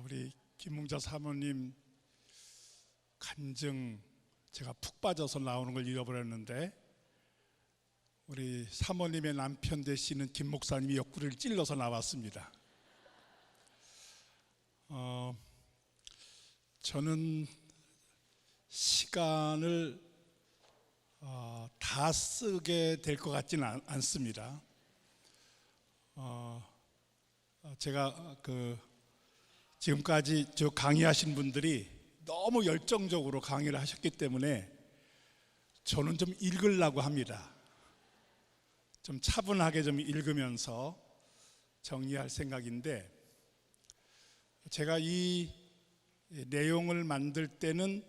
우리 김웅자 사모님 간증 제가 푹 빠져서 나오는 걸 잃어버렸는데, 우리 사모님의 남편 되시는 김 목사님이 옆구리를 찔러서 나왔습니다. 저는 시간을 다 쓰게 될 것 같지는 않습니다. 제가 지금까지 저 강의하신 분들이 너무 열정적으로 강의를 하셨기 때문에 저는 좀 읽으려고 합니다. 좀 차분하게 좀 읽으면서 정리할 생각인데, 제가 이 내용을 만들 때는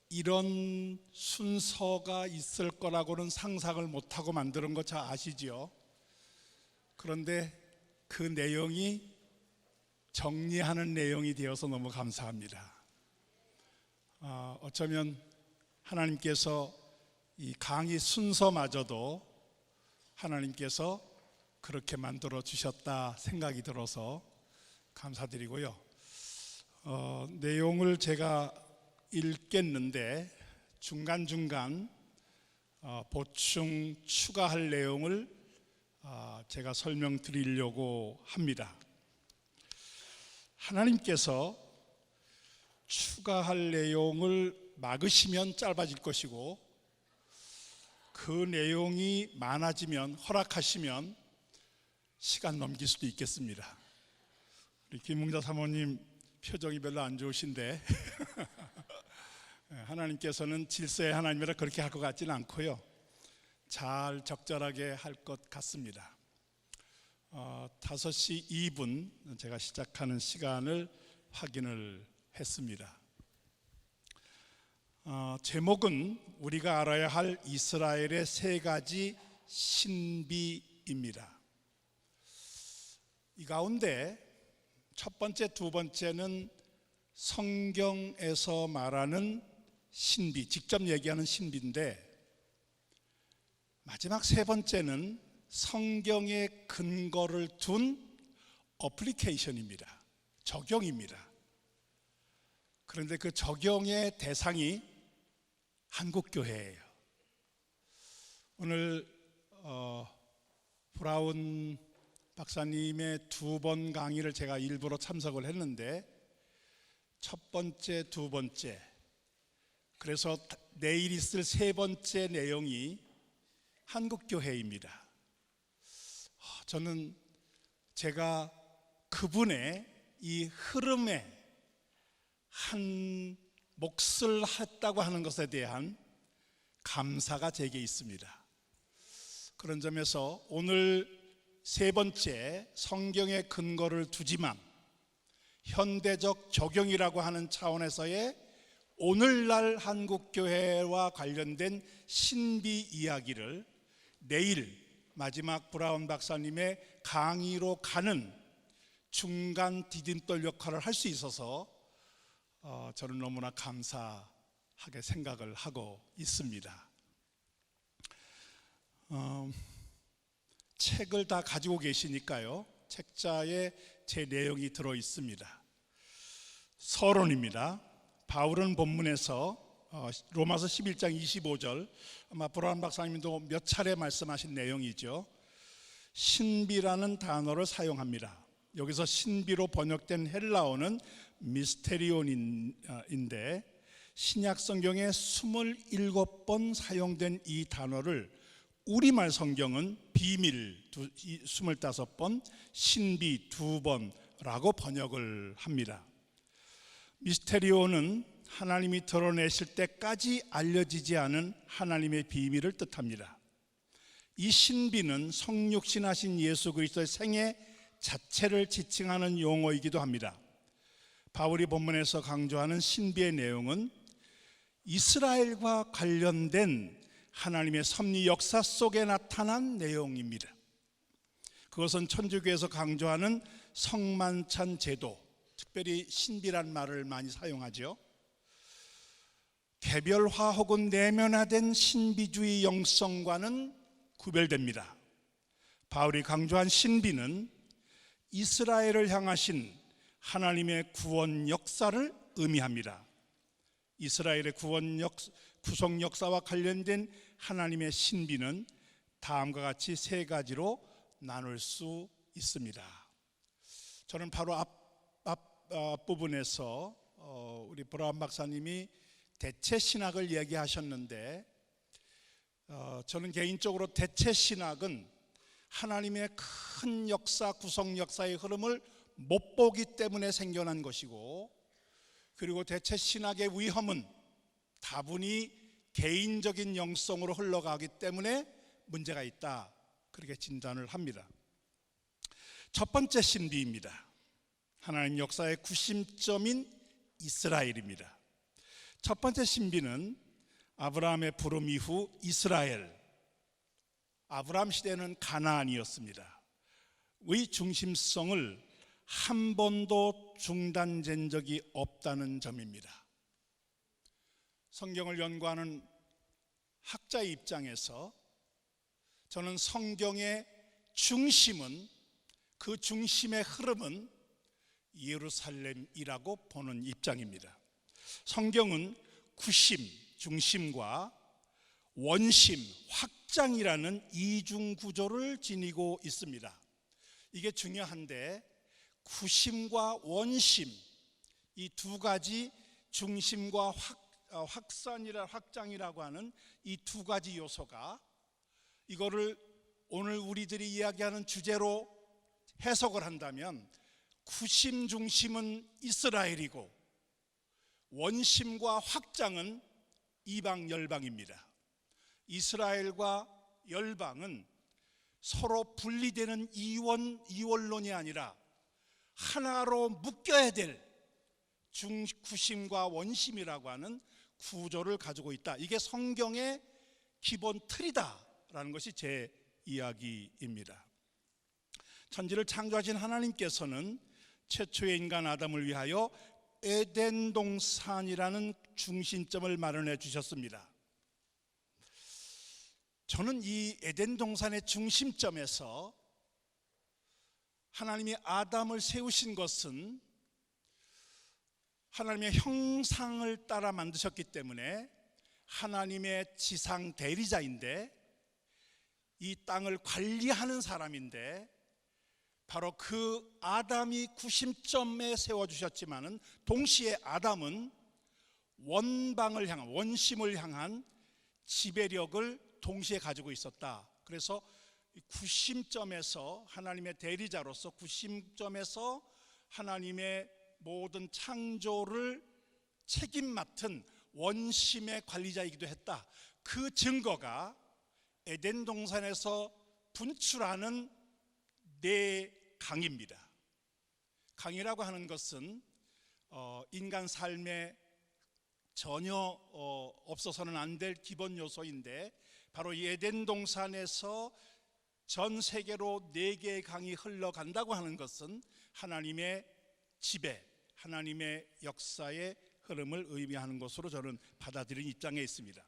이런 순서가 있을 거라고는 상상을 못하고 만드는 거 잘 아시죠? 그런데 그 내용이 정리하는 내용이 되어서 너무 감사합니다. 어쩌면 하나님께서 이 강의 순서마저도 하나님께서 그렇게 만들어 주셨다 생각이 들어서 감사드리고요. 내용을 제가 읽겠는데 중간중간 보충 추가할 내용을 제가 설명드리려고 합니다. 하나님께서 추가할 내용을 막으시면 짧아질 것이고, 그 내용이 많아지면, 허락하시면 시간 넘길 수도 있겠습니다. 우리 김웅자 사모님 표정이 별로 안 좋으신데 하나님께서는 질서의 하나님이라 그렇게 할 것 같지는 않고요, 잘 적절하게 할 것 같습니다. 5시 2분 제가 시작하는 시간을 확인을 했습니다. 제목은 우리가 알아야 할 이스라엘의 3가지 신비입니다. 이 가운데 첫 번째, 두 번째는 성경에서 말하는 신비, 직접 얘기하는 신비인데, 마지막 3번째는 성경의 근거를 둔 어플리케이션입니다. 적용입니다. 그런데 그 적용의 대상이 한국교회예요. 오늘 브라운 박사님의 2번 강의를 제가 일부러 참석을 했는데, 첫 번째, 두 번째, 그래서 내일 있을 3번째 내용이 한국교회입니다. 저는 제가 그분의 이 흐름에 한 몫을 했다고 하는 것에 대한 감사가 제게 있습니다. 그런 점에서 오늘 3번째, 성경의 근거를 두지만 현대적 적용이라고 하는 차원에서의 오늘날 한국교회와 관련된 신비 이야기를 내일 마지막 브라운 박사님의 강의로 가는 중간 디딤돌 역할을 할 수 있어서 저는 너무나 감사하게 생각을 하고 있습니다. 책을 다 가지고 계시니까요, 책자에 제 내용이 들어 있습니다. 서론입니다. 바울은 본문에서 로마서 11장 25절, 아마 브라운 박사님도 몇 차례 말씀하신 내용이죠. 신비라는 단어를 사용합니다. 여기서 신비로 번역된 헬라어는 미스테리온인데, 신약 성경에 27번 사용된 이 단어를 우리말 성경은 비밀 25번, 신비 2번라고 번역을 합니다. 미스테리오는 하나님이 드러내실 때까지 알려지지 않은 하나님의 비밀을 뜻합니다. 이 신비는 성육신하신 예수 그리스도의 생애 자체를 지칭하는 용어이기도 합니다. 바울이 본문에서 강조하는 신비의 내용은 이스라엘과 관련된 하나님의 섭리 역사 속에 나타난 내용입니다. 그것은 천주교에서 강조하는 성만찬 제도, 특별히 신비란 말을 많이 사용하죠. 개별화 혹은 내면화된 신비주의 영성과는 구별됩니다. 바울이 강조한 신비는 이스라엘을 향하신 하나님의 구원 역사를 의미합니다. 이스라엘의 구속 역사와 관련된 하나님의 신비는 다음과 같이 세 가지로 나눌 수 있습니다. 저는 바로 앞부분에서 우리 브라운 박사님이 대체 신학을 얘기하셨는데, 저는 개인적으로 대체 신학은 하나님의 큰 역사, 구속 역사의 흐름을 못 보기 때문에 생겨난 것이고, 그리고 대체 신학의 위험은 다분히 개인적인 영성으로 흘러가기 때문에 문제가 있다, 그렇게 진단을 합니다. 첫 번째 신비입니다. 하나님 역사의 구심점인 이스라엘입니다. 첫 번째 신비는 아브라함의 부름 이후 이스라엘, 아브라함 시대는 가나안이었습니다. 의 중심성을 한 번도 중단된 적이 없다는 점입니다. 성경을 연구하는 학자의 입장에서 저는 성경의 중심은, 그 중심의 흐름은 예루살렘이라고 보는 입장입니다. 성경은 구심, 중심과 원심, 확장이라는 이중 구조를 지니고 있습니다. 이게 중요한데, 구심과 원심, 이 두 가지, 중심과 확장이라고 하는 이 두 가지 요소가, 이거를 오늘 우리들이 이야기하는 주제로 해석을 한다면 구심, 중심은 이스라엘이고 원심과 확장은 이방 열방입니다. 이스라엘과 열방은 서로 분리되는 이원론이 아니라 하나로 묶여야 될 구심과 원심이라고 하는 구조를 가지고 있다. 이게 성경의 기본 틀이다라는 것이 제 이야기입니다. 천지를 창조하신 하나님께서는 최초의 인간 아담을 위하여 에덴 동산이라는 중심점을 마련해 주셨습니다. 저는 이 에덴 동산의 중심점에서 하나님이 아담을 세우신 것은 하나님의 형상을 따라 만드셨기 때문에 하나님의 지상 대리자인데, 이 땅을 관리하는 사람인데, 바로 그 아담이 구심점에 세워주셨지만은 동시에 아담은 원방을 향한, 원심을 향한 지배력을 동시에 가지고 있었다. 그래서 구심점에서 하나님의 대리자로서, 구심점에서 하나님의 모든 창조를 책임 맡은 원심의 관리자이기도 했다. 그 증거가 에덴 동산에서 분출하는 네 강입니다. 강이라고 하는 것은 인간 삶에 전혀 없어서는 안 될 기본 요소인데, 바로 이 에덴 동산에서 전 세계로 네 개의 강이 흘러간다고 하는 것은 하나님의 지배, 하나님의 역사의 흐름을 의미하는 것으로 저는 받아들이는 입장에 있습니다.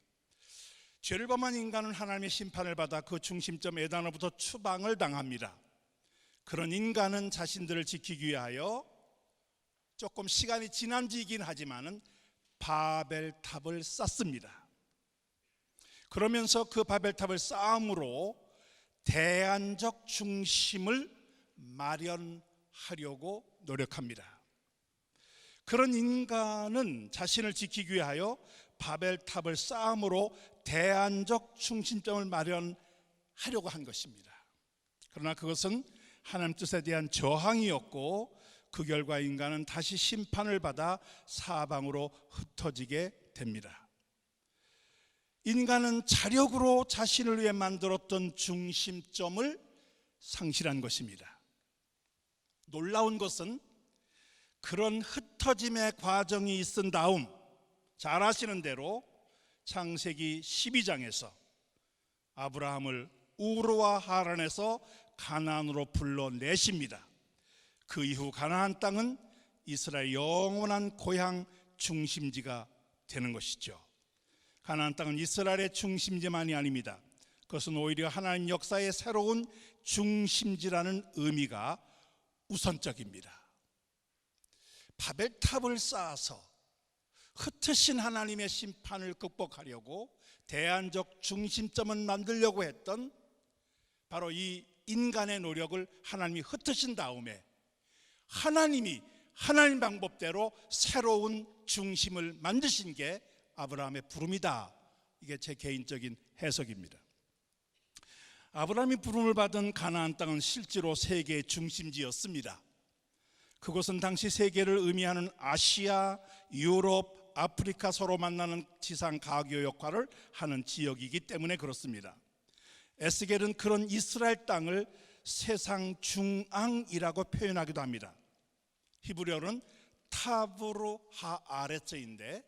죄를 범한 인간은 하나님의 심판을 받아 그 중심점 에덴으로부터 추방을 당합니다. 그런 인간은 자신들을 지키기 위하여 조금 시간이 지난 지이긴 하지만은 바벨탑을 쌓습니다. 그러면서 그 바벨탑을 쌓음으로 대안적 중심을 마련하려고 노력합니다. 그런 인간은 자신을 지키기 위하여 바벨탑을 쌓음으로 대안적 중심점을 마련하려고 한 것입니다. 그러나 그것은 하나님 뜻에 대한 저항이었고, 그 결과 인간은 다시 심판을 받아 사방으로 흩어지게 됩니다. 인간은 자력으로 자신을 위해 만들었던 중심점을 상실한 것입니다. 놀라운 것은 그런 흩어짐의 과정이 있은 다음, 잘 아시는 대로 창세기 12장에서 아브라함을 우르와 하란에서 가나안으로 불러내십니다. 그 이후 가나안 땅은 이스라엘 영원한 고향 중심지가 되는 것이죠. 가나안 땅은 이스라엘의 중심지만이 아닙니다. 그것은 오히려 하나님 역사의 새로운 중심지라는 의미가 우선적입니다. 바벨탑을 쌓아서 흩으신 하나님의 심판을 극복하려고 대안적 중심점을 만들려고 했던 바로 이 인간의 노력을 하나님이 흩으신 다음에 하나님이 하나님 방법대로 새로운 중심을 만드신 게 아브라함의 부름이다. 이게 제 개인적인 해석입니다. 아브라함이 부름을 받은 가나안 땅은 실제로 세계의 중심지였습니다. 그곳은 당시 세계를 의미하는 아시아, 유럽, 아프리카 서로 만나는 지상 가교 역할을 하는 지역이기 때문에 그렇습니다. 에스겔은 그런 이스라엘 땅을 세상 중앙이라고 표현하기도 합니다. 히브리어는 타브루 하아레츠인데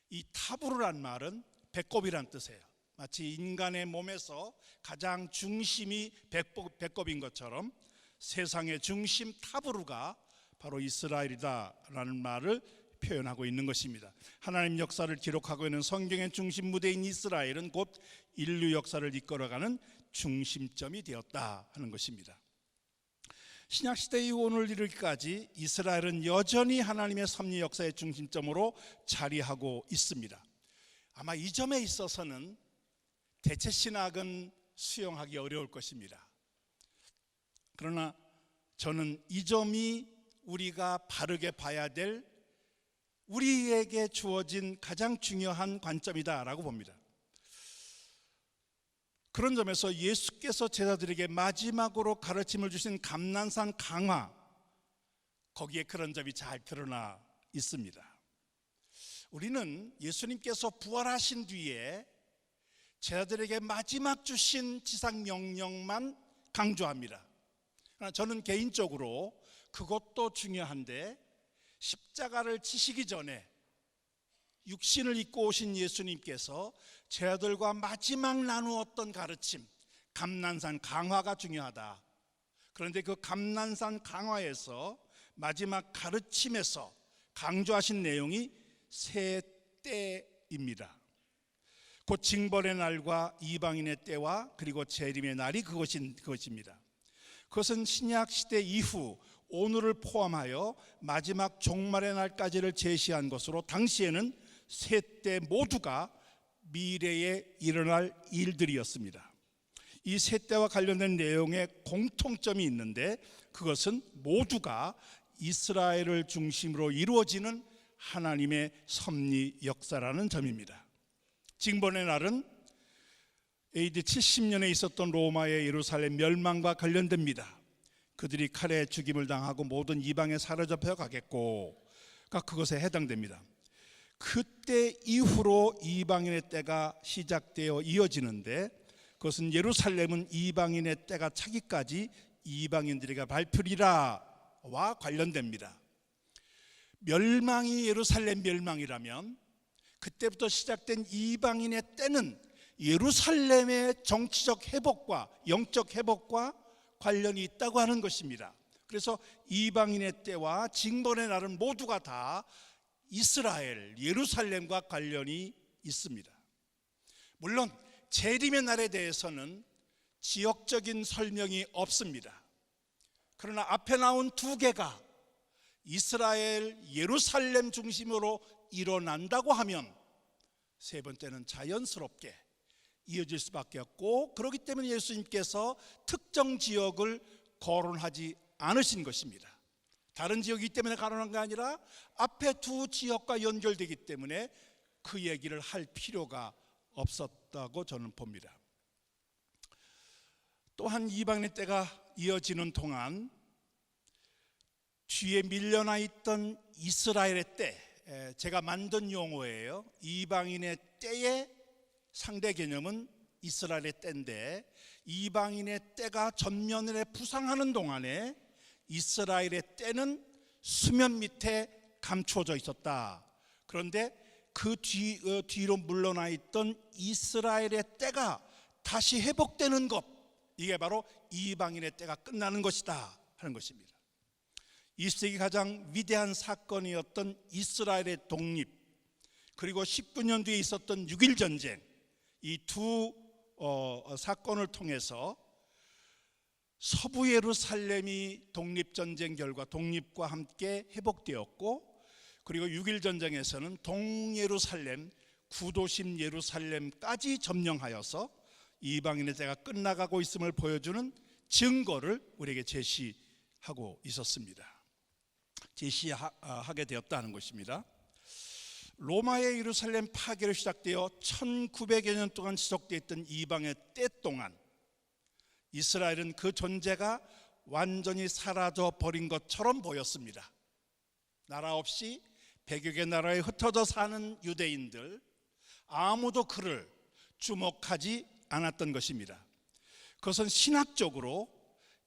이 타브루란 말은 배꼽이란 뜻이에요. 마치 인간의 몸에서 가장 중심이 배꼽인 것처럼 세상의 중심 타브루가 바로 이스라엘이다라는 말을 표현하고 있는 것입니다. 하나님 역사를 기록하고 있는 성경의 중심 무대인 이스라엘은 곧 인류 역사를 이끌어가는 중심점이 되었다 하는 것입니다. 신약시대 이후 오늘 이르기까지 이스라엘은 여전히 하나님의 섭리 역사의 중심점으로 자리하고 있습니다. 아마 이 점에 있어서는 대체 신학은 수용하기 어려울 것입니다. 그러나 저는 이 점이 우리가 바르게 봐야 될 우리에게 주어진 가장 중요한 관점이다라고 봅니다. 그런 점에서 예수께서 제자들에게 마지막으로 가르침을 주신 감난산 강화, 거기에 그런 점이 잘 드러나 있습니다. 우리는 예수님께서 부활하신 뒤에 제자들에게 마지막 주신 지상 명령만 강조합니다. 그러나 저는 개인적으로 그것도 중요한데 십자가를 지시기 전에 육신을 입고 오신 예수님께서 제자들과 마지막 나누었던 가르침, 감난산 강화가 중요하다. 그런데 그 감난산 강화에서 마지막 가르침에서 강조하신 내용이 세 때입니다. 곧 징벌의 날과 이방인의 때와 그리고 재림의 날이 그것입니다. 그것은 신약 시대 이후 오늘을 포함하여 마지막 종말의 날까지를 제시한 것으로 당시에는 세 때 모두가 미래에 일어날 일들이었습니다. 이 세 때와 관련된 내용에 공통점이 있는데 그것은 모두가 이스라엘을 중심으로 이루어지는 하나님의 섭리 역사라는 점입니다. 징벌의 날은 AD 70년에 있었던 로마의 예루살렘 멸망과 관련됩니다. 그들이 칼에 죽임을 당하고 모든 이방에 사로잡혀 가겠고 그것에 해당됩니다. 그때 이후로 이방인의 때가 시작되어 이어지는데 그것은 예루살렘은 이방인의 때가 차기까지 이방인들에게 발표리라와 관련됩니다. 멸망이 예루살렘 멸망이라면 그때부터 시작된 이방인의 때는 예루살렘의 정치적 회복과 영적 회복과 관련이 있다고 하는 것입니다. 그래서 이방인의 때와 징벌의 날은 모두가 다 이스라엘, 예루살렘과 관련이 있습니다. 물론 재림의 날에 대해서는 지역적인 설명이 없습니다. 그러나 앞에 나온 두 개가 이스라엘, 예루살렘 중심으로 일어난다고 하면 세 번째는 자연스럽게 이어질 수밖에 없고 그렇기 때문에 예수님께서 특정 지역을 거론하지 않으신 것입니다. 다른 지역이기 때문에 거론한 게 아니라 앞에 두 지역과 연결되기 때문에 그 얘기를 할 필요가 없었다고 저는 봅니다. 또한 이방인의 때가 이어지는 동안 뒤에 밀려나 있던 이스라엘의 때, 제가 만든 용어예요. 이방인의 때의 상대 개념은 이스라엘의 때인데 이방인의 때가 전면에 부상하는 동안에 이스라엘의 때는 수면 밑에 감추어져 있었다. 그런데 그 뒤로 물러나 있던 이스라엘의 때가 다시 회복되는 것, 이게 바로 이방인의 때가 끝나는 것이다 하는 것입니다. 20세기 가장 위대한 사건이었던 이스라엘의 독립, 그리고 19년 뒤에 있었던 6.1 전쟁, 이 두 사건을 통해서 서부 예루살렘이 독립전쟁 결과 독립과 함께 회복되었고, 그리고 6.1 전쟁에서는 동예루살렘, 구도심 예루살렘까지 점령하여서 이방인의 때가 끝나가고 있음을 보여주는 증거를 우리에게 제시하고 있었습니다. 제시하게 되었다는 것입니다. 로마의 예루살렘 파괴로 시작되어 1900여 년 동안 지속되어 있던 이방의 때 동안 이스라엘은 그 존재가 완전히 사라져 버린 것처럼 보였습니다. 나라 없이 100여 개 나라에 흩어져 사는 유대인들, 아무도 그를 주목하지 않았던 것입니다. 그것은 신학적으로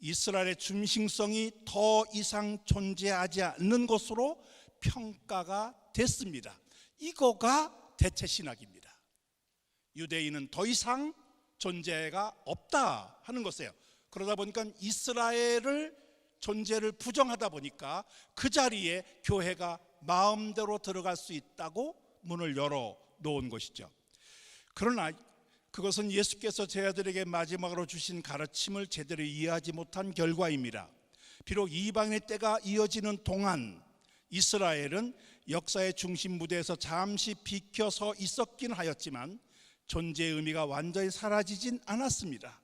이스라엘의 중심성이 더 이상 존재하지 않는 것으로 평가가 됐습니다. 이거가 대체 신학입니다. 유대인은 더 이상 존재가 없다 하는 것이에요. 그러다 보니까 이스라엘을 존재를 부정하다 보니까 그 자리에 교회가 마음대로 들어갈 수 있다고 문을 열어 놓은 것이죠. 그러나 그것은 예수께서 제자들에게 마지막으로 주신 가르침을 제대로 이해하지 못한 결과입니다. 비록 이방인의 때가 이어지는 동안 이스라엘은 역사의 중심 무대에서 잠시 비켜서 있었긴 하였지만 존재의 의미가 완전히 사라지진 않았습니다.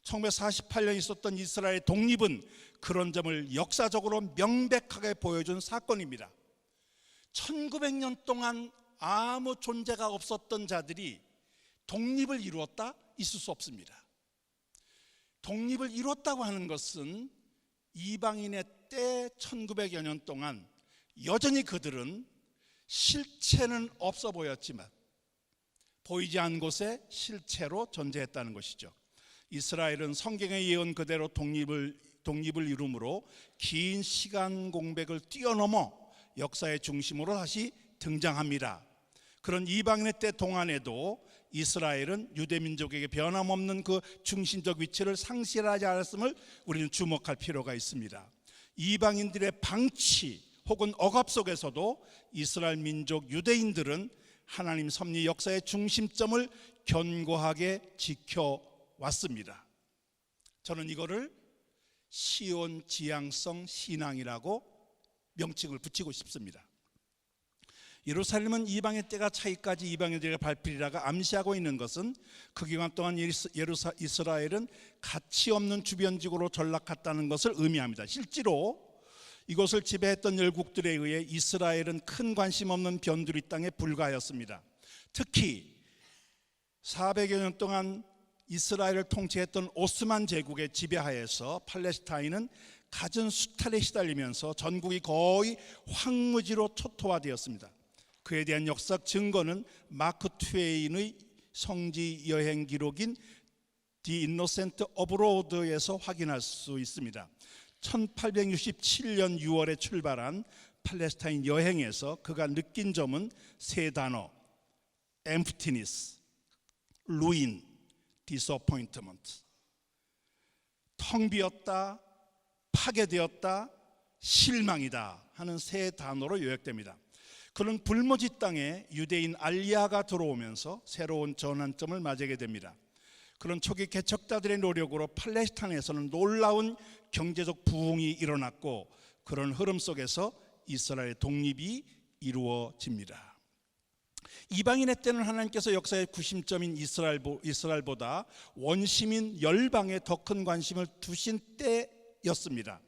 1948년 있었던 이스라엘 독립은 그런 점을 역사적으로 명백하게 보여준 사건입니다. 1900년 동안 아무 존재가 없었던 자들이 독립을 이루었다? 있을 수 없습니다. 독립을 이뤘다고 하는 것은 이방인의 때 1900여 년 동안 여전히 그들은 실체는 없어 보였지만 보이지 않는 곳에 실체로 존재했다는 것이죠. 이스라엘은 성경의 예언 그대로 독립을 이루므로 긴 시간 공백을 뛰어넘어 역사의 중심으로 다시 등장합니다. 그런 이방인의 때 동안에도 이스라엘은 유대민족에게 변함없는 그 중심적 위치를 상실하지 않았음을 우리는 주목할 필요가 있습니다. 이방인들의 방치 혹은 억압 속에서도 이스라엘 민족 유대인들은 하나님 섭리 역사의 중심점을 견고하게 지켜왔습니다. 저는 이거를 시온 지향성 신앙이라고 명칭을 붙이고 싶습니다. 예루살렘은 이방의 때가 차기까지 이방인들의 발필이라가 암시하고 있는 것은 그 기간 동안 이스라엘은 가치 없는 주변지구로 전락했다는 것을 의미합니다. 실제로 이곳을 지배했던 열국들에 의해 이스라엘은 큰 관심 없는 변두리 땅에 불과하였습니다. 특히 400여 년 동안 이스라엘을 통치했던 오스만 제국의 지배하에서 팔레스타인은 갖은 수탈에 시달리면서 전국이 거의 황무지로 초토화되었습니다. 그에 대한 역사적 증거는 마크 트웨인의 성지 여행 기록인 The Innocent Abroad에서 확인할 수 있습니다. 1867년 6월에 출발한 팔레스타인 여행에서 그가 느낀 점은 세 단어: emptiness, ruin, disappointment. 텅 비었다, 파괴되었다, 실망이다 하는 세 단어로 요약됩니다. 그런 불모지 땅에 유대인 알리아가 들어오면서 새로운 전환점을 맞이하게 됩니다. 그런 초기 개척자들의 노력으로 팔레스타인에서는 놀라운 경제적 부흥이 일어났고, 그런 흐름 속에서 이스라엘의 독립이 이루어집니다. 이방인의 때는 하나님께서 역사의 구심점인 이스라엘보다 원시민 열방에 더 큰 관심을 두신 때였습니다.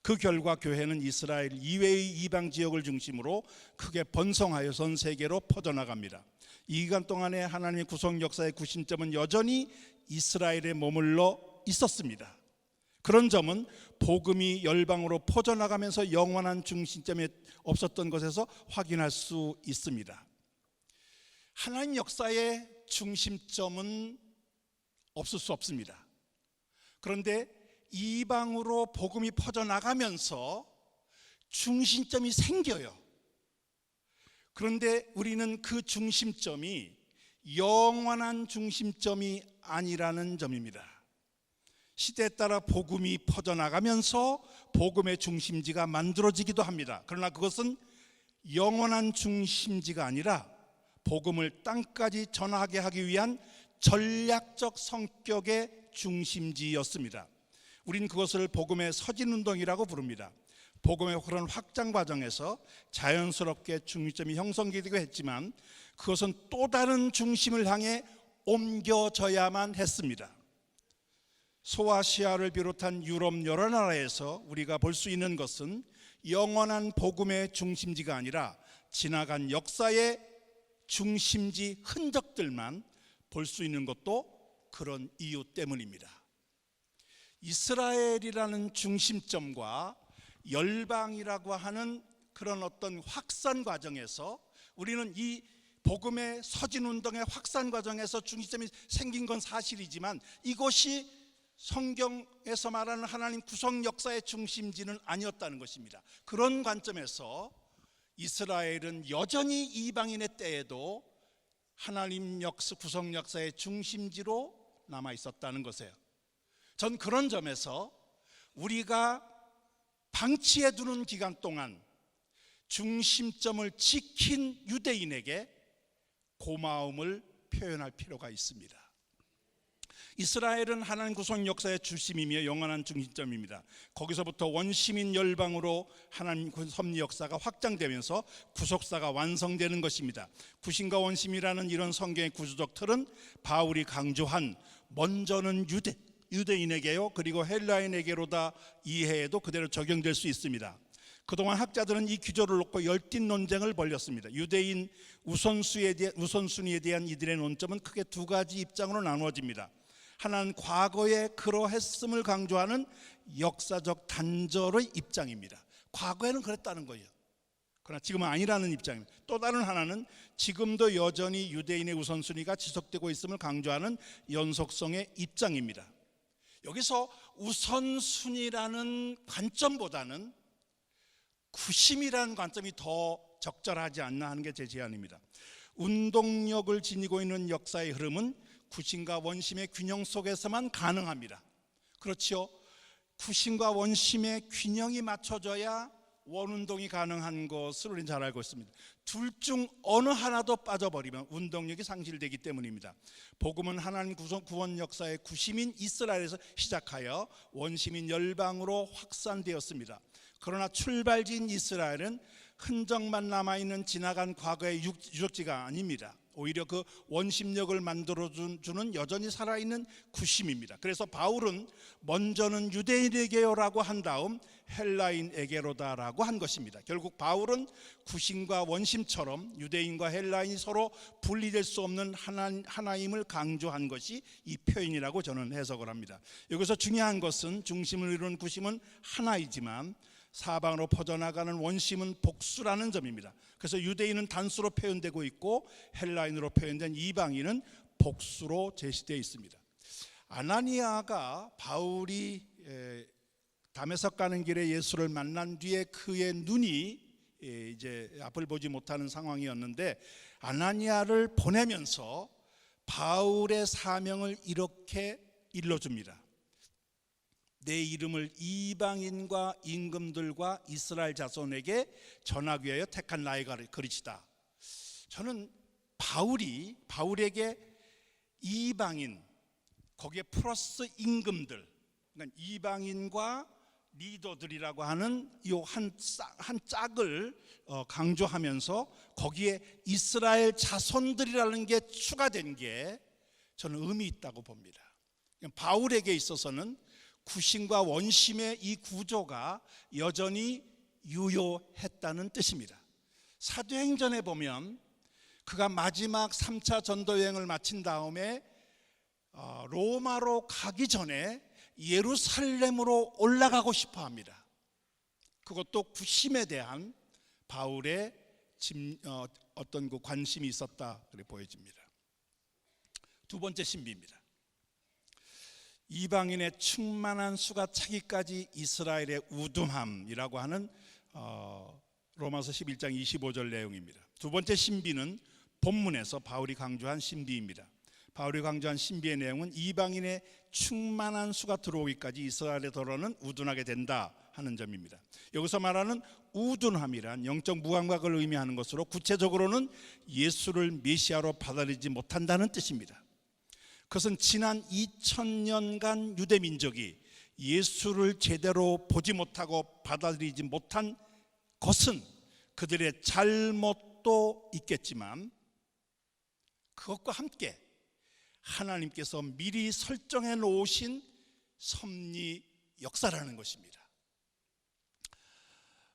그 결과 교회는 이스라엘 이외의 이방 지역을 중심으로 크게 번성하여 전 세계로 퍼져나갑니다. 이 기간 동안에 하나님의 구속 역사의 구심점은 여전히 이스라엘에 머물러 있었습니다. 그런 점은 복음이 열방으로 퍼져나가면서 영원한 중심점에 없었던 것에서 확인할 수 있습니다. 하나님 역사의 중심점은 없을 수 없습니다. 그런데 이방으로 복음이 퍼져나가면서 중심점이 생겨요. 그런데 우리는 그 중심점이 영원한 중심점이 아니라는 점입니다. 시대에 따라 복음이 퍼져나가면서 복음의 중심지가 만들어지기도 합니다. 그러나 그것은 영원한 중심지가 아니라 복음을 땅까지 전하게 하기 위한 전략적 성격의 중심지였습니다. 우린 그것을 복음의 서진운동이라고 부릅니다. 복음의 그런 확장 과정에서 자연스럽게 중심점이 형성되기도 했지만 그것은 또 다른 중심을 향해 옮겨져야만 했습니다. 소아시아를 비롯한 유럽 여러 나라에서 우리가 볼 수 있는 것은 영원한 복음의 중심지가 아니라 지나간 역사의 중심지 흔적들만 볼 수 있는 것도 그런 이유 때문입니다. 이스라엘이라는 중심점과 열방이라고 하는 그런 어떤 확산 과정에서 우리는 이 복음의 서진운동의 확산 과정에서 중심점이 생긴 건 사실이지만 이것이 성경에서 말하는 하나님 구속 역사의 중심지는 아니었다는 것입니다. 그런 관점에서 이스라엘은 여전히 이방인의 때에도 하나님 구속 역사의 중심지로 남아 있었다는 것이에요. 전 그런 점에서 우리가 방치해 두는 기간 동안 중심점을 지킨 유대인에게 고마움을 표현할 필요가 있습니다. 이스라엘은 하나님 구속 역사의 중심이며 영원한 중심점입니다. 거기서부터 원시민 열방으로 하나님 섭리 역사가 확장되면서 구속사가 완성되는 것입니다. 구심과 원심이라는 이런 성경의 구조적 틀은 바울이 강조한 먼저는 유대인에게요 그리고 헬라인에게로다 이해해도 그대로 적용될 수 있습니다. 그동안 학자들은 이 기조를 놓고 열띤 논쟁을 벌였습니다. 유대인 우선순위에 대한 이들의 논점은 크게 두 가지 입장으로 나누어집니다. 하나는 과거에 그러했음을 강조하는 역사적 단절의 입장입니다. 과거에는 그랬다는 거예요. 그러나 지금은 아니라는 입장입니다. 또 다른 하나는 지금도 여전히 유대인의 우선순위가 지속되고 있음을 강조하는 연속성의 입장입니다. 여기서 우선순위라는 관점보다는 구심이라는 관점이 더 적절하지 않나 하는 게 제 제안입니다. 운동력을 지니고 있는 역사의 흐름은 구심과 원심의 균형 속에서만 가능합니다. 그렇죠? 구심과 원심의 균형이 맞춰져야 원운동이 가능한 것을 우리는 잘 알고 있습니다. 둘 중 어느 하나도 빠져버리면 운동력이 상실되기 때문입니다. 복음은 하나님 구원 역사의 구심인 이스라엘에서 시작하여 원심인 열방으로 확산되었습니다. 그러나 출발지인 이스라엘은 흔적만 남아있는 지나간 과거의 유적지가 아닙니다. 오히려 그 원심력을 만들어주는 여전히 살아있는 구심입니다. 그래서 바울은 먼저는 유대인에게요라고 한 다음 헬라인에게로다라고 한 것입니다. 결국 바울은 구심과 원심처럼 유대인과 헬라인이 서로 분리될 수 없는 하나임을 강조한 것이 이 표현이라고 저는 해석을 합니다. 여기서 중요한 것은 중심을 이루는 구심은 하나이지만 사방으로 퍼져나가는 원심은 복수라는 점입니다. 그래서 유대인은 단수로 표현되고 있고 헬라인으로 표현된 이방인은 복수로 제시되어 있습니다. 아나니아가 바울이 다메섹 가는 길에 예수를 만난 뒤에 그의 눈이 이제 앞을 보지 못하는 상황이었는데 아나니아를 보내면서 바울의 사명을 이렇게 일러줍니다. 내 이름을 이방인과 임금들과 이스라엘 자손에게 전하기 위하여 택한 나의 그릇이다. 저는 바울에게 이방인 거기에 플러스 임금들, 그러니까 이방인과 리더들이라고 하는 이 한 짝을 강조하면서 거기에 이스라엘 자손들이라는 게 추가된 게 저는 의미 있다고 봅니다. 바울에게 있어서는 구심과 원심의 이 구조가 여전히 유효했다는 뜻입니다. 사도행전에 보면 그가 마지막 3차 전도 여행을 마친 다음에 로마로 가기 전에 예루살렘으로 올라가고 싶어 합니다. 그것도 구심에 대한 바울의 어떤 그 관심이 있었다 그렇게 보여집니다. 두 번째 신비입니다. 이방인의 충만한 수가 차기까지 이스라엘의 우둔함이라고 하는 로마서 11장 25절 내용입니다. 두 번째 신비는 본문에서 바울이 강조한 신비입니다. 바울이 강조한 신비의 내용은 이방인의 충만한 수가 들어오기까지 이스라엘의 더러는 우둔하게 된다 하는 점입니다. 여기서 말하는 우둔함이란 영적 무감각을 의미하는 것으로 구체적으로는 예수를 메시아로 받아들이지 못한다는 뜻입니다. 그것은 지난 2000년간 유대 민족이 예수를 제대로 보지 못하고 받아들이지 못한 것은 그들의 잘못도 있겠지만 그것과 함께 하나님께서 미리 설정해 놓으신 섭리 역사라는 것입니다.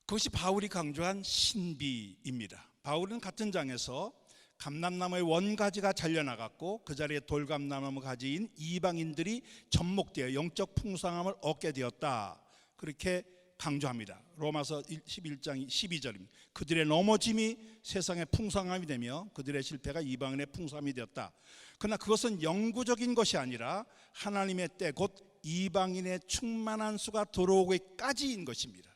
그것이 바울이 강조한 신비입니다. 바울은 같은 장에서 감람나무의 원가지가 잘려나갔고 그 자리에 돌감나무 가지인 이방인들이 접목되어 영적 풍성함을 얻게 되었다, 그렇게 강조합니다. 로마서 11장 12절입니다. 그들의 넘어짐이 세상의 풍성함이 되며 그들의 실패가 이방인의 풍성함이 되었다. 그러나 그것은 영구적인 것이 아니라 하나님의 때 곧 이방인의 충만한 수가 들어오기까지인 것입니다.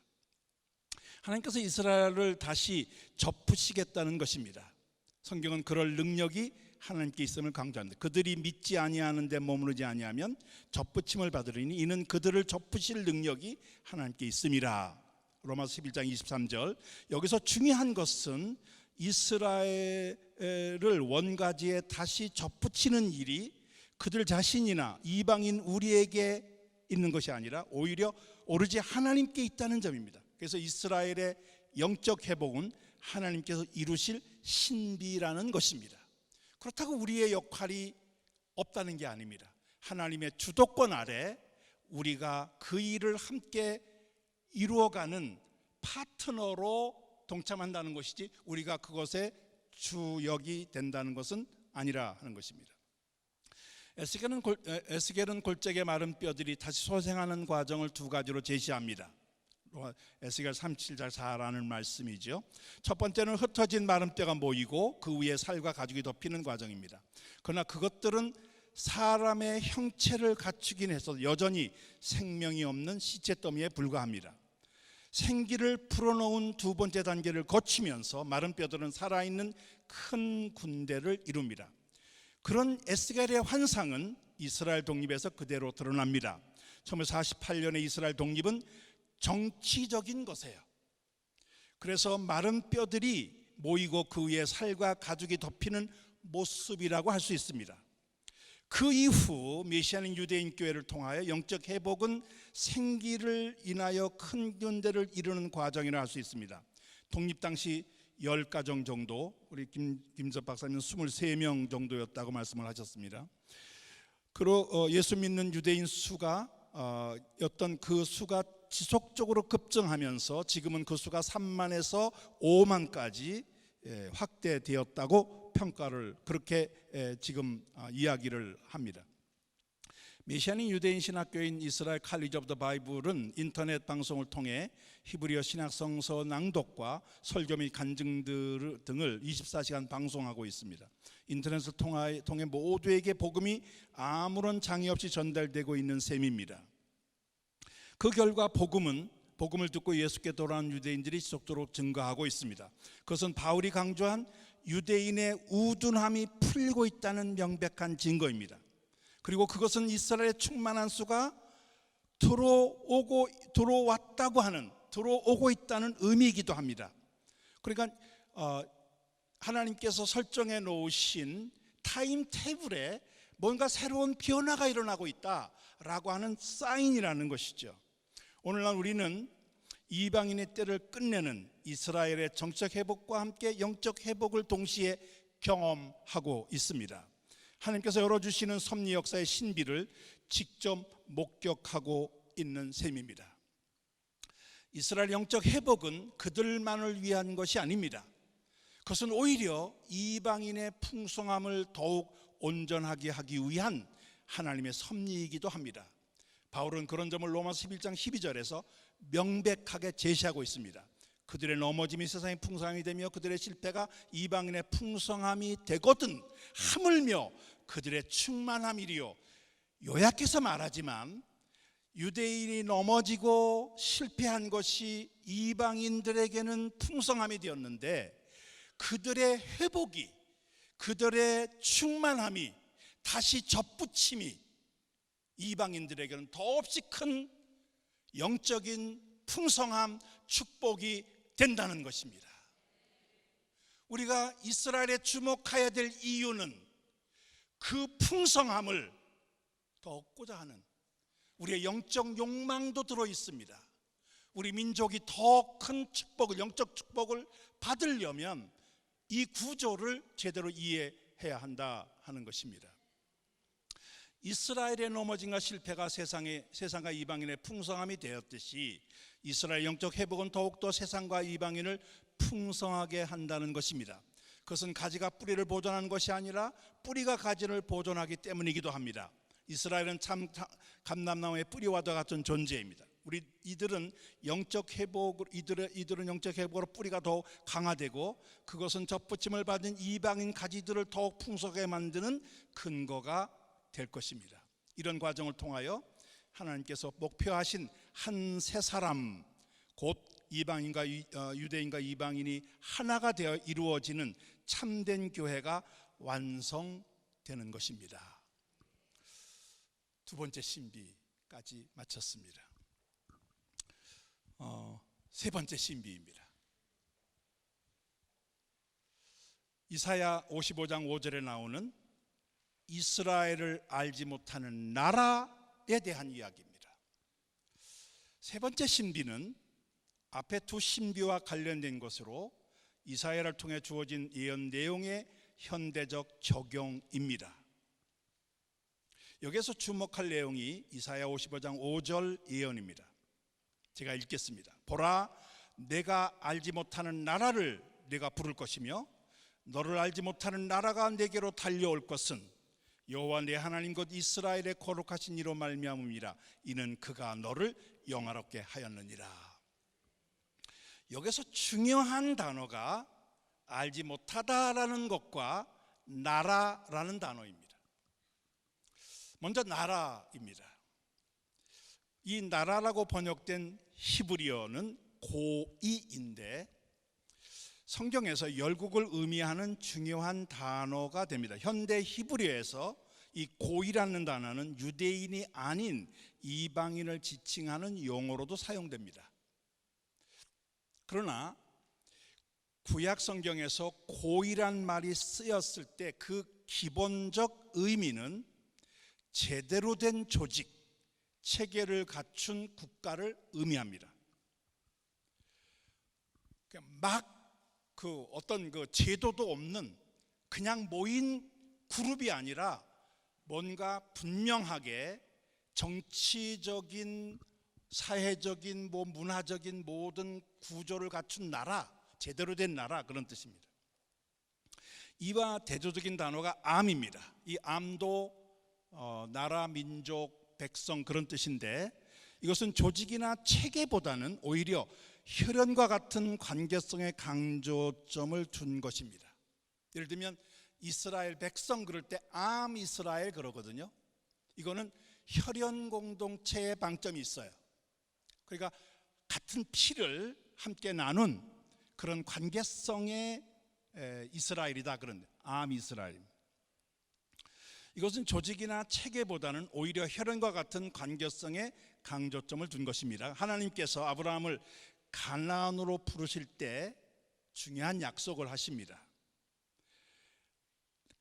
하나님께서 이스라엘을 다시 접으시겠다는 것입니다. 성경은 그럴 능력이 하나님께 있음을 강조합니다. 그들이 믿지 아니하는 데 머무르지 아니하면 접붙임을 받으리니 이는 그들을 접으실 능력이 하나님께 있음이라. 로마서 11장 23절. 여기서 중요한 것은 이스라엘을 원가지에 다시 접붙이는 일이 그들 자신이나 이방인 우리에게 있는 것이 아니라 오히려 오로지 하나님께 있다는 점입니다. 그래서 이스라엘의 영적 회복은 하나님께서 이루실 신비라는 것입니다. 그렇다고 우리의 역할이 없다는 게 아닙니다. 하나님의 주도권 아래 우리가 그 일을 함께 이루어가는 파트너로 동참한다는 것이지 우리가 그것의 주역이 된다는 것은 아니라 하는 것입니다. 에스겔은 골짜기의 마른 뼈들이 다시 소생하는 과정을 두 가지로 제시합니다. 에스겔 37장 4라는 말씀이죠. 첫 번째는 흩어진 마른 뼈가 모이고 그 위에 살과 가죽이 덮이는 과정입니다. 그러나 그것들은 사람의 형체를 갖추긴 해서 여전히 생명이 없는 시체 더미에 불과합니다. 생기를 풀어놓은 두 번째 단계를 거치면서 마른 뼈들은 살아있는 큰 군대를 이룹니다. 그런 에스겔의 환상은 이스라엘 독립에서 그대로 드러납니다. 1948년의 이스라엘 독립은 정치적인 것이에요. 그래서 마른 뼈들이 모이고 그 위에 살과 가죽이 덮이는 모습이라고 할 수 있습니다. 그 이후 메시아는 유대인 교회를 통하여 영적 회복은 생기를 인하여 큰 군대를 이루는 과정이라 할 수 있습니다. 독립 당시 10가정 정도, 우리 김섭 박사님은 23명 정도였다고 말씀을 하셨습니다. 그리고 예수 믿는 유대인 수가 어떤 그 수가 지속적으로 급증하면서 지금은 그 수가 3만에서 5만까지 확대되었다고 평가를 그렇게 지금 이야기를 합니다. 메시아닌 유대인 신학교인 이스라엘 칼리지 오브 더 바이블은 인터넷 방송을 통해 히브리어 신약 성서 낭독과 설교 및 간증 등을 24시간 방송하고 있습니다. 인터넷을 통해 모두에게 복음이 아무런 장애 없이 전달되고 있는 셈입니다. 그 결과 복음을 듣고 예수께 돌아온 유대인들이 지속적으로 증가하고 있습니다. 그것은 바울이 강조한 유대인의 우둔함이 풀리고 있다는 명백한 증거입니다. 그리고 그것은 이스라엘의 충만한 수가 들어오고 있다는 의미이기도 합니다. 그러니까 하나님께서 설정해 놓으신 타임 테이블에 뭔가 새로운 변화가 일어나고 있다라고 하는 사인이라는 것이죠. 오늘날 우리는 이방인의 때를 끝내는 이스라엘의 정책 회복과 함께 영적 회복을 동시에 경험하고 있습니다. 하나님께서 열어주시는 섭리 역사의 신비를 직접 목격하고 있는 셈입니다. 이스라엘 영적 회복은 그들만을 위한 것이 아닙니다. 그것은 오히려 이방인의 풍성함을 더욱 온전하게 하기 위한 하나님의 섭리이기도 합니다. 바울은 그런 점을 로마서 11장 12절에서 명백하게 제시하고 있습니다. 그들의 넘어짐이 세상의 풍성함이 되며 그들의 실패가 이방인의 풍성함이 되거든 하물며 그들의 충만함이리요. 요약해서 말하지만 유대인이 넘어지고 실패한 것이 이방인들에게는 풍성함이 되었는데 그들의 회복이, 그들의 충만함이, 다시 접붙임이 이방인들에게는 더없이 큰 영적인 풍성함, 축복이 된다는 것입니다. 우리가 이스라엘에 주목해야 될 이유는 그 풍성함을 더 얻고자 하는, 우리의 영적 욕망도 들어 있습니다. 우리 민족이 더 큰 축복을, 영적 축복을 받으려면 이 구조를 제대로 이해해야 한다 하는 것입니다. 이스라엘의 넘어짐과 실패가 세상과 이방인의 풍성함이 되었듯이 이스라엘 영적 회복은 더욱더 세상과 이방인을 풍성하게 한다는 것입니다. 그것은 가지가 뿌리를 보존하는 것이 아니라 뿌리가 가지를 보존하기 때문이기도 합니다. 이스라엘은 참 감람나무의 뿌리와도 같은 존재입니다. 이들은 영적 회복으로 뿌리가 더욱 강화되고 그것은 접붙임을 받은 이방인 가지들을 더욱 풍성하게 만드는 근거가 될 것입니다. 이런 과정을 통하여 하나님께서 목표하신 한 세 사람, 곧 이방인과 유대인과 이방인이 하나가 되어 이루어지는 참된 교회가 완성되는 것입니다. 두 번째 신비까지 마쳤습니다. 세 번째 신비입니다. 이사야 55장 5절에 나오는 이스라엘을 알지 못하는 나라에 대한 이야기입니다. 세 번째 신비는 앞에 두 신비와 관련된 것으로 이사야를 통해 주어진 예언 내용의 현대적 적용입니다. 여기서 주목할 내용이 이사야 55장 5절 예언입니다. 제가 읽겠습니다. 보라, 내가 알지 못하는 나라를 내가 부를 것이며 너를 알지 못하는 나라가 내게로 달려올 것은 여호와 내 하나님 곧 이스라엘의 거룩하신 이로 말미암음이라. 이는 그가 너를 영화롭게 하였느니라. 여기서 중요한 단어가 알지 못하다라는 것과 나라라는 단어입니다. 먼저 나라입니다. 이 나라라고 번역된 히브리어는 고이인데 성경에서 열국을 의미하는 중요한 단어가 됩니다. 현대 히브리어에서 이 고이라는 단어는 유대인이 아닌 이방인을 지칭하는 용어로도 사용됩니다. 그러나 구약 성경에서 고이란 말이 쓰였을 때 그 기본적 의미는 제대로 된 조직, 체계를 갖춘 국가를 의미합니다. 막 어떤 제도도 없는 그냥 모인 그룹이 아니라 뭔가 분명하게 정치적인, 사회적인, 문화적인 모든 구조를 갖춘 나라, 제대로 된 나라, 그런 뜻입니다. 이와 대조적인 단어가 암입니다. 이 암도 나라, 민족, 백성 그런 뜻인데 이것은 조직이나 체계보다는 오히려 혈연과 같은 관계성의 강조점을 둔 것입니다. 예를 들면 이스라엘 백성 그럴 때 암 이스라엘 그러거든요. 이거는 혈연 공동체의 방점이 있어요. 그러니까 같은 피를 함께 나눈 그런 관계성의 이스라엘이다, 그런 암 이스라엘입니다. 이것은 조직이나 체계보다는 오히려 혈연과 같은 관계성에 강조점을 둔 것입니다. 하나님께서 아브라함을 가나안으로 부르실 때 중요한 약속을 하십니다.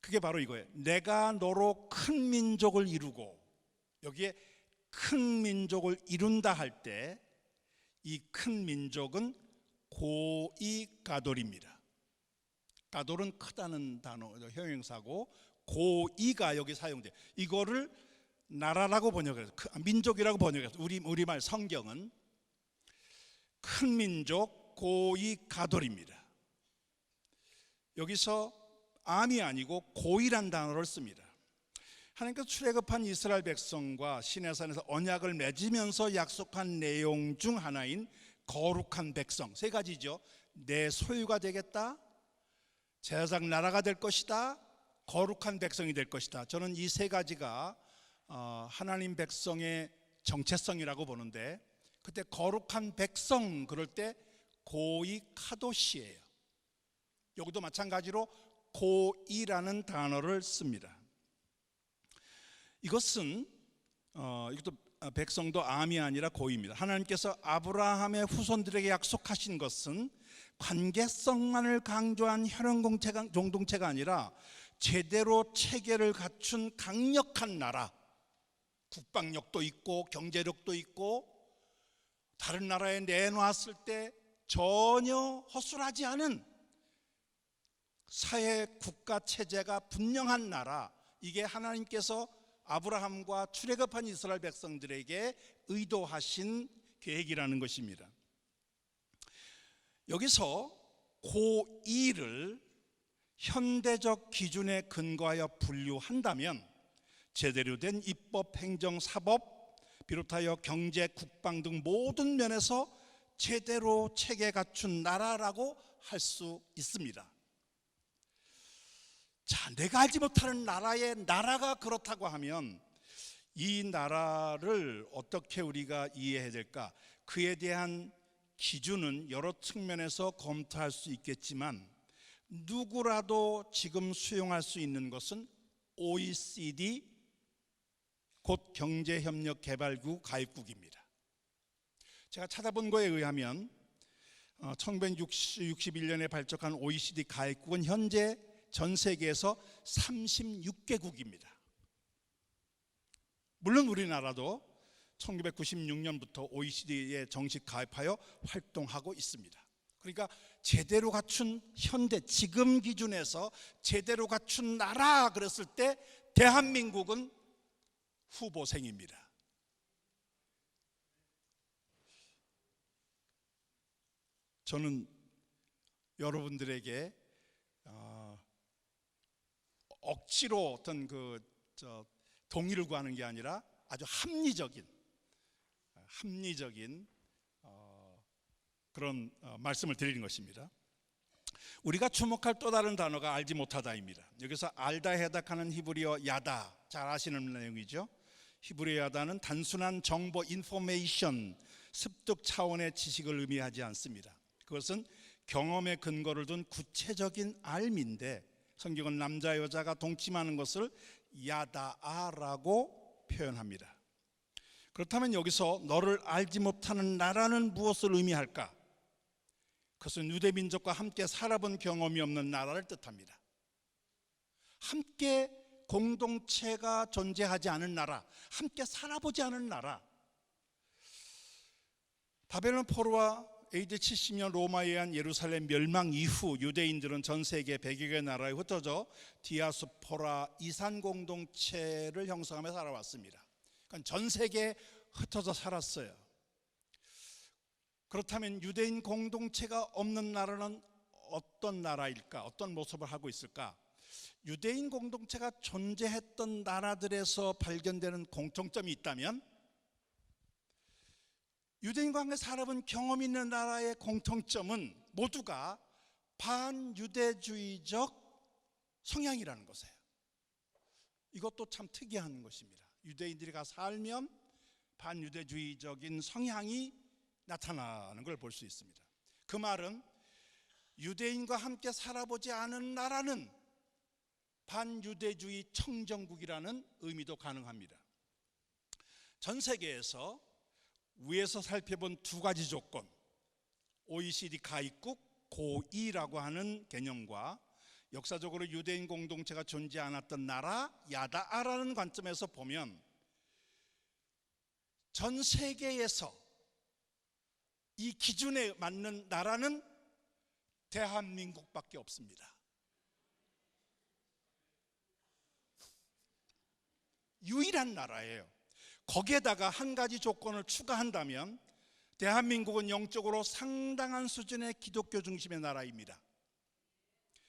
그게 바로 이거예요. 내가 너로 큰 민족을 이루고, 여기에 큰 민족을 이룬다 할 때 이 큰 민족은 고이가돌입니다. 가돌은 크다는 단어, 형용사고 고이가 여기 사용돼요. 이거를 나라라고 번역해서 민족이라고 번역해서 우리말 성경은 큰 민족 고이가돌입니다. 여기서 암이 아니고 고이란 단어를 씁니다. 하나님께서 출애굽한 이스라엘 백성과 시내산에서 언약을 맺으면서 약속한 내용 중 하나인 거룩한 백성, 세 가지죠. 내 소유가 되겠다, 제사장 나라가 될 것이다, 거룩한 백성이 될 것이다. 저는 이 세 가지가 하나님 백성의 정체성이라고 보는데, 그때 거룩한 백성 그럴 때 고이 카도시예요. 여기도 마찬가지로 고이라는 단어를 씁니다. 이것은 이것도 백성도 암이 아니라 고이입니다. 하나님께서 아브라함의 후손들에게 약속하신 것은 관계성만을 강조한 혈연 공동체가 아니라 제대로 체계를 갖춘 강력한 나라, 국방력도 있고 경제력도 있고 다른 나라에 내놓았을 때 전혀 허술하지 않은 사회 국가 체제가 분명한 나라, 이게 하나님께서 아브라함과 출애굽한 이스라엘 백성들에게 의도하신 계획이라는 것입니다. 여기서 고2를 현대적 기준에 근거하여 분류한다면 제대로 된 입법, 행정, 사법 비롯하여 경제, 국방 등 모든 면에서 제대로 체계 갖춘 나라라고 할 수 있습니다. 자, 내가 알지 못하는 나라의 나라가 그렇다고 하면 이 나라를 어떻게 우리가 이해해야 될까? 그에 대한 기준은 여러 측면에서 검토할 수 있겠지만 누구라도 지금 수용할 수 있는 것은 OECD, 곧 경제협력개발국 가입국입니다. 제가 찾아본 거에 의하면 1961년에 발족한 OECD 가입국은 현재 전 세계에서 36개국입니다. 물론 우리나라도 1996년부터 OECD에 정식 가입하여 활동하고 있습니다. 그러니까 제대로 갖춘 현대 지금 기준에서 제대로 갖춘 나라 그랬을 때 대한민국은 후보생입니다. 저는 여러분들에게 억지로 어떤 동의를 구하는 게 아니라 아주 합리적인 그런 말씀을 드리는 것입니다. 우리가 주목할 또 다른 단어가 알지 못하다입니다. 여기서 알다 해닥하는 히브리어 야다, 잘 아시는 내용이죠. 히브리어 야다는 단순한 정보, 인포메이션, 습득 차원의 지식을 의미하지 않습니다. 그것은 경험에 근거를 둔 구체적인 알미인데 성경은 남자 여자가 동침하는 것을 야다아라고 표현합니다. 그렇다면 여기서 너를 알지 못하는 나라는 무엇을 의미할까? 그것은 유대민족과 함께 살아본 경험이 없는 나라를 뜻합니다. 함께 공동체가 존재하지 않은 나라, 함께 살아보지 않은 나라. 바벨론 포로와 AD 70년 로마에 의한 예루살렘 멸망 이후 유대인들은 전 세계 100여 개 나라에 흩어져 디아스포라 이산 공동체를 형성하며 살아왔습니다. 그러니까 전 세계에 흩어져 살았어요. 그렇다면 유대인 공동체가 없는 나라는 어떤 나라일까? 어떤 모습을 하고 있을까? 유대인 공동체가 존재했던 나라들에서 발견되는 공통점이 있다면 유대인과 함께 살아본 경험 있는 나라의 공통점은 모두가 반유대주의적 성향이라는 것이에요. 이것도 참 특이한 것입니다. 유대인들이 가 살면 반유대주의적인 성향이 나타나는 걸 볼 수 있습니다. 그 말은 유대인과 함께 살아보지 않은 나라는 반유대주의 청정국이라는 의미도 가능합니다. 전 세계에서 위에서 살펴본 두 가지 조건, OECD 가입국 고2라고 하는 개념과 역사적으로 유대인 공동체가 존재 않았던 나라 야다아라는 관점에서 보면 전 세계에서 이 기준에 맞는 나라는 대한민국밖에 없습니다. 유일한 나라예요. 거기에다가 한 가지 조건을 추가한다면 대한민국은 영적으로 상당한 수준의 기독교 중심의 나라입니다.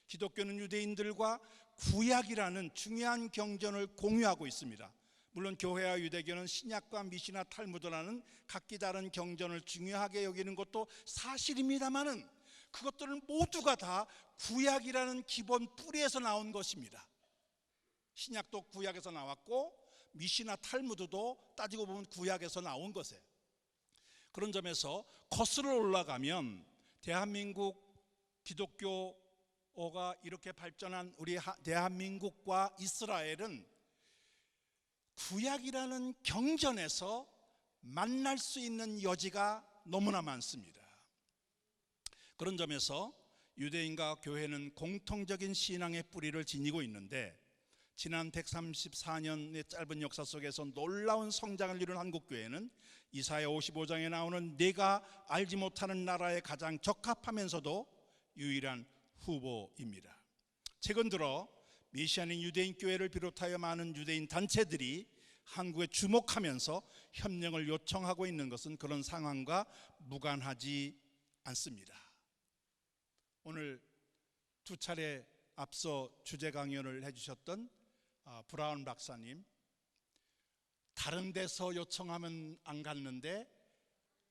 기독교는 유대인들과 구약이라는 중요한 경전을 공유하고 있습니다. 물론 교회와 유대교는 신약과 미시나 탈무드라는 각기 다른 경전을 중요하게 여기는 것도 사실입니다만은 그것들은 모두가 다 구약이라는 기본 뿌리에서 나온 것입니다. 신약도 구약에서 나왔고 미시나 탈무드도 따지고 보면 구약에서 나온 것이에요. 그런 점에서 거슬러 올라가면 대한민국 기독교가 이렇게 발전한 우리 대한민국과 이스라엘은 구약이라는 경전에서 만날 수 있는 여지가 너무나 많습니다. 그런 점에서 유대인과 교회는 공통적인 신앙의 뿌리를 지니고 있는데 지난 134년의 짧은 역사 속에서 놀라운 성장을 이룬 한국교회는 이사야 55장에 나오는 내가 알지 못하는 나라에 가장 적합하면서도 유일한 후보입니다. 최근 들어 메시아닌 유대인 교회를 비롯하여 많은 유대인 단체들이 한국에 주목하면서 협력을 요청하고 있는 것은 그런 상황과 무관하지 않습니다. 오늘 두 차례 앞서 주제 강연을 해주셨던 브라운 박사님, 다른 데서 요청하면 안 갔는데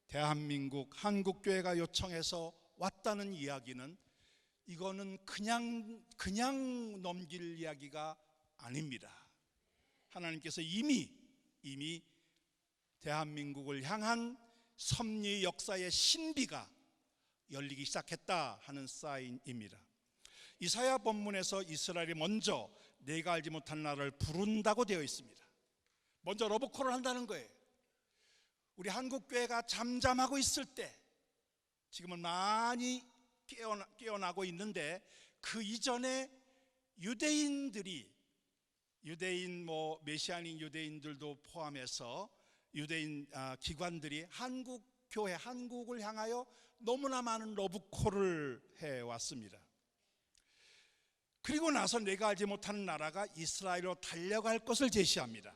대한민국 한국교회가 요청해서 왔다는 이야기는 이거는 그냥 넘길 이야기가 아닙니다. 하나님께서 이미 대한민국을 향한 섭리 역사의 신비가 열리기 시작했다 하는 사인입니다. 이사야 본문에서 이스라엘이 먼저 내가 알지 못한 나라를 부른다고 되어 있습니다. 먼저 러브콜을 한다는 거예요. 우리 한국교회가 잠잠하고 있을 때, 지금은 많이 깨어나고 있는데 그 이전에 유대인 메시아닌 유대인들도 포함해서 유대인 기관들이 한국을 향하여 너무나 많은 러브콜을 해왔습니다. 그리고 나서 내가 알지 못하는 나라가 이스라엘로 달려갈 것을 제시합니다.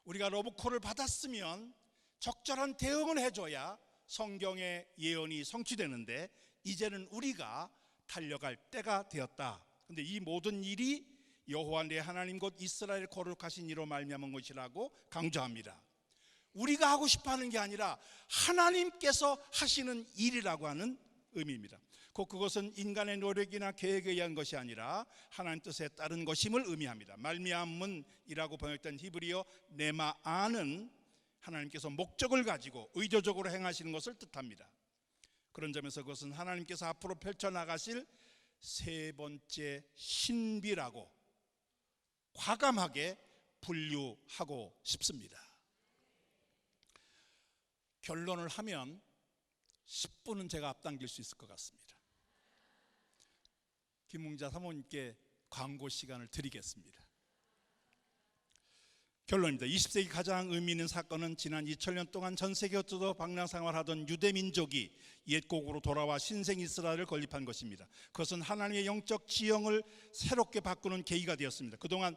우리가 러브콜을 받았으면 적절한 대응을 해줘야 성경의 예언이 성취되는데 이제는 우리가 달려갈 때가 되었다. 그런데 이 모든 일이 여호와 내 하나님 곧 이스라엘 거룩하신 이로 말미암은 것이라고 강조합니다. 우리가 하고 싶어하는 게 아니라 하나님께서 하시는 일이라고 하는 의미입니다. 그것은 인간의 노력이나 계획에 의한 것이 아니라 하나님 뜻에 따른 것임을 의미합니다. 말미암은이라고 번역된 히브리어 네마아는 하나님께서 목적을 가지고 의도적으로 행하시는 것을 뜻합니다. 그런 점에서 그것은 하나님께서 앞으로 펼쳐나가실 세 번째 신비라고 과감하게 분류하고 싶습니다. 결론을 하면 10분은 제가 앞당길 수 있을 것 같습니다. 김웅자 사모님께 광고 시간을 드리겠습니다. 결론입니다. 20세기 가장 의미 있는 사건은 지난 2000년 동안 전 세계 어쩌도 방랑생활하던 유대민족이 옛곡으로 돌아와 신생 이스라엘을 건립한 것입니다. 그것은 하나님의 영적 지형을 새롭게 바꾸는 계기가 되었습니다. 그동안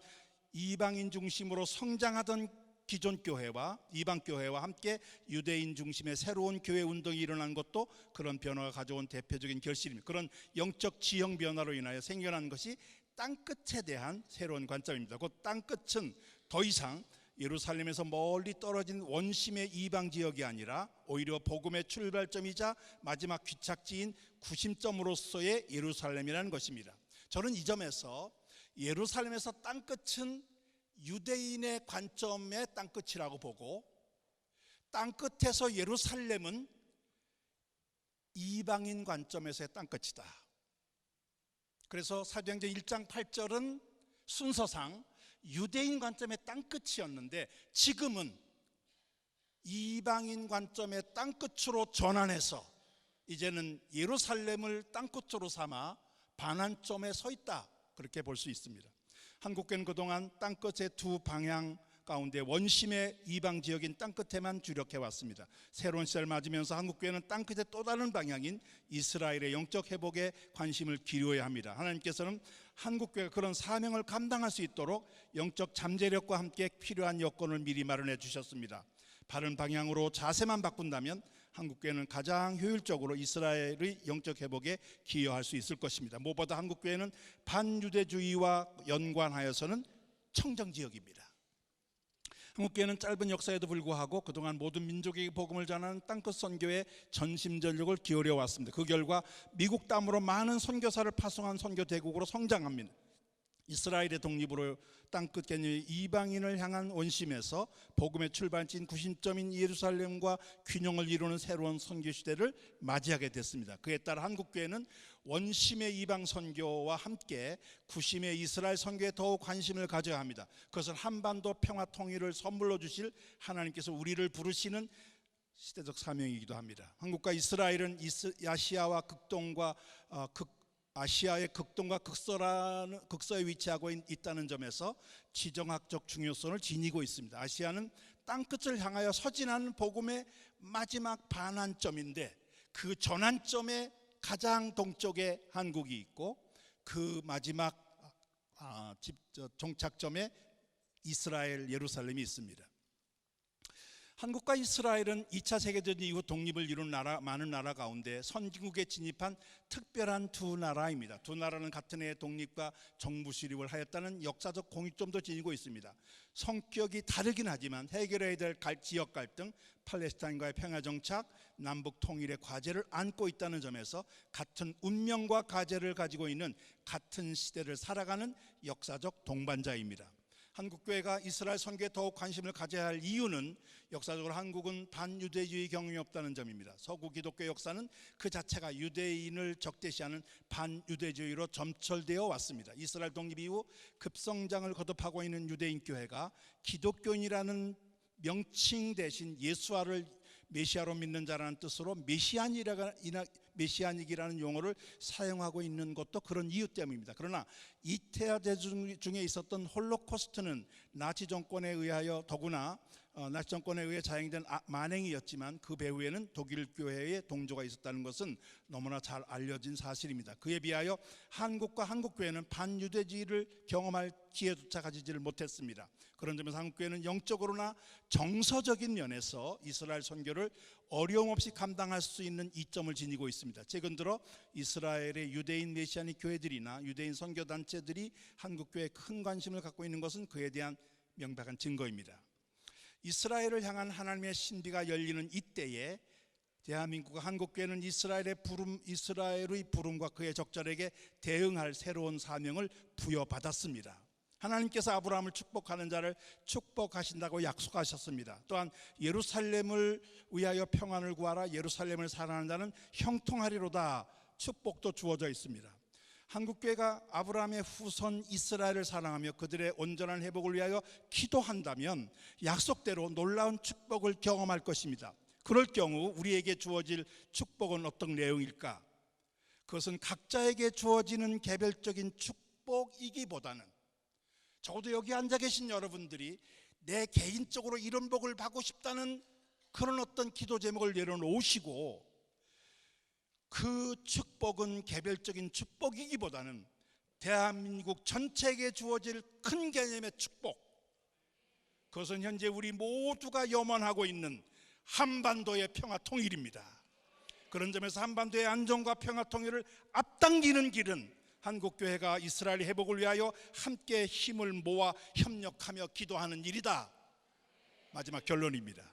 이방인 중심으로 성장하던 기존 교회와 이방 교회와 함께 유대인 중심의 새로운 교회 운동이 일어난 것도 그런 변화가 가져온 대표적인 결실입니다. 그런 영적 지형 변화로 인하여 생겨난 것이 땅끝에 대한 새로운 관점입니다. 그 땅끝은 더 이상 예루살렘에서 멀리 떨어진 원심의 이방 지역이 아니라 오히려 복음의 출발점이자 마지막 귀착지인 구심점으로서의 예루살렘이라는 것입니다. 저는 이 점에서 예루살렘에서 땅끝은 유대인의 관점의 땅끝이라고 보고 땅끝에서 예루살렘은 이방인 관점에서의 땅끝이다. 그래서 사도행전 1장 8절은 순서상 유대인 관점의 땅끝이었는데 지금은 이방인 관점의 땅끝으로 전환해서 이제는 예루살렘을 땅끝으로 삼아 반환점에 서 있다, 그렇게 볼 수 있습니다. 한국교회는 그동안 땅끝의 두 방향 가운데 원심의 이방 지역인 땅끝에만 주력해 왔습니다. 새로운 시대를 맞으면서 한국교회는 땅끝의 또 다른 방향인 이스라엘의 영적 회복에 관심을 기울여야 합니다. 하나님께서는 한국교회가 그런 사명을 감당할 수 있도록 영적 잠재력과 함께 필요한 여건을 미리 마련해 주셨습니다. 바른 방향으로 자세만 바꾼다면 한국교회는 가장 효율적으로 이스라엘의 영적 회복에 기여할 수 있을 것입니다. 무엇보다 한국교회는 반유대주의와 연관하여서는 청정지역입니다. 한국교회는 짧은 역사에도 불구하고 그동안 모든 민족에게 복음을 전하는 땅끝 선교에 전심전력을 기울여 왔습니다. 그 결과 미국 땅으로 많은 선교사를 파송한 선교 대국으로 성장합니다. 이스라엘의 독립으로 땅끝 개념의 이방인을 향한 원심에서 복음의 출발지인 구심점인 예루살렘과 균형을 이루는 새로운 선교 시대를 맞이하게 됐습니다. 그에 따라 한국교회는 원심의 이방 선교와 함께 구심의 이스라엘 선교에 더욱 관심을 가져야 합니다. 그것은 한반도 평화 통일을 선물로 주실 하나님께서 우리를 부르시는 시대적 사명이기도 합니다. 한국과 이스라엘은 아시아와 극동과 아시아의 극동과 극서에 위치하고 있다는 점에서 지정학적 중요성을 지니고 있습니다. 아시아는 땅끝을 향하여 서진하는 복음의 마지막 반환점인데, 그 전환점에 가장 동쪽에 한국이 있고 그 마지막 종착점에 이스라엘 예루살렘이 있습니다. 한국과 이스라엘은 2차 세계대전 이후 독립을 이룬 많은 나라 가운데 선진국에 진입한 특별한 두 나라입니다. 두 나라는 같은 해에 독립과 정부 수립을 하였다는 역사적 공통점도 지니고 있습니다. 성격이 다르긴 하지만 해결해야 될 지역 갈등, 팔레스타인과의 평화정착, 남북 통일의 과제를 안고 있다는 점에서 같은 운명과 과제를 가지고 있는 같은 시대를 살아가는 역사적 동반자입니다. 한국교회가 이스라엘 선교에 더욱 관심을 가져야 할 이유는 역사적으로 한국은 반유대주의 경험이 없다는 점입니다. 서구 기독교 역사는 그 자체가 유대인을 적대시하는 반유대주의로 점철되어 왔습니다. 이스라엘 독립 이후 급성장을 거듭하고 있는 유대인 교회가 기독교인이라는 명칭 대신 예수화를 메시아로 믿는 자라는 뜻으로 메시아닉이라는 용어를 사용하고 있는 것도 그런 이유 때문입니다. 그러나 이태하 대전 중에 있었던 홀로코스트는 나치 정권에 의하여 더구나 나치 정권에 의해 자행된 만행이었지만 그 배후에는 독일 교회의 동조가 있었다는 것은 너무나 잘 알려진 사실입니다. 그에 비하여 한국과 한국교회는 반유대주의를 경험할 기회조차 가지지를 못했습니다. 그런 점에서 한국교회는 영적으로나 정서적인 면에서 이스라엘 선교를 어려움 없이 감당할 수 있는 이점을 지니고 있습니다. 최근 들어 이스라엘의 유대인 메시아닉 교회들이나 유대인 선교단체들이 한국교회에 큰 관심을 갖고 있는 것은 그에 대한 명백한 증거입니다. 이스라엘을 향한 하나님의 신비가 열리는 이때에 대한민국과 한국교회는 이스라엘의 부름과 그의 적절에게 대응할 새로운 사명을 부여받았습니다. 하나님께서 아브라함을 축복하는 자를 축복하신다고 약속하셨습니다. 또한 예루살렘을 위하여 평안을 구하라, 예루살렘을 사랑하는 자는 형통하리로다 축복도 주어져 있습니다. 한국교회가 아브라함의 후손 이스라엘을 사랑하며 그들의 온전한 회복을 위하여 기도한다면 약속대로 놀라운 축복을 경험할 것입니다. 그럴 경우 우리에게 주어질 축복은 어떤 내용일까? 그것은 각자에게 주어지는 개별적인 축복이기보다는 적어도 여기 앉아 계신 여러분들이 내 개인적으로 이런 복을 받고 싶다는 그런 어떤 기도 제목을 내려놓으시고, 그 축복은 개별적인 축복이기보다는 대한민국 전체에게 주어질 큰 개념의 축복, 그것은 현재 우리 모두가 염원하고 있는 한반도의 평화 통일입니다. 그런 점에서 한반도의 안정과 평화 통일을 앞당기는 길은 한국교회가 이스라엘 회복을 위하여 함께 힘을 모아 협력하며 기도하는 일이다. 마지막 결론입니다.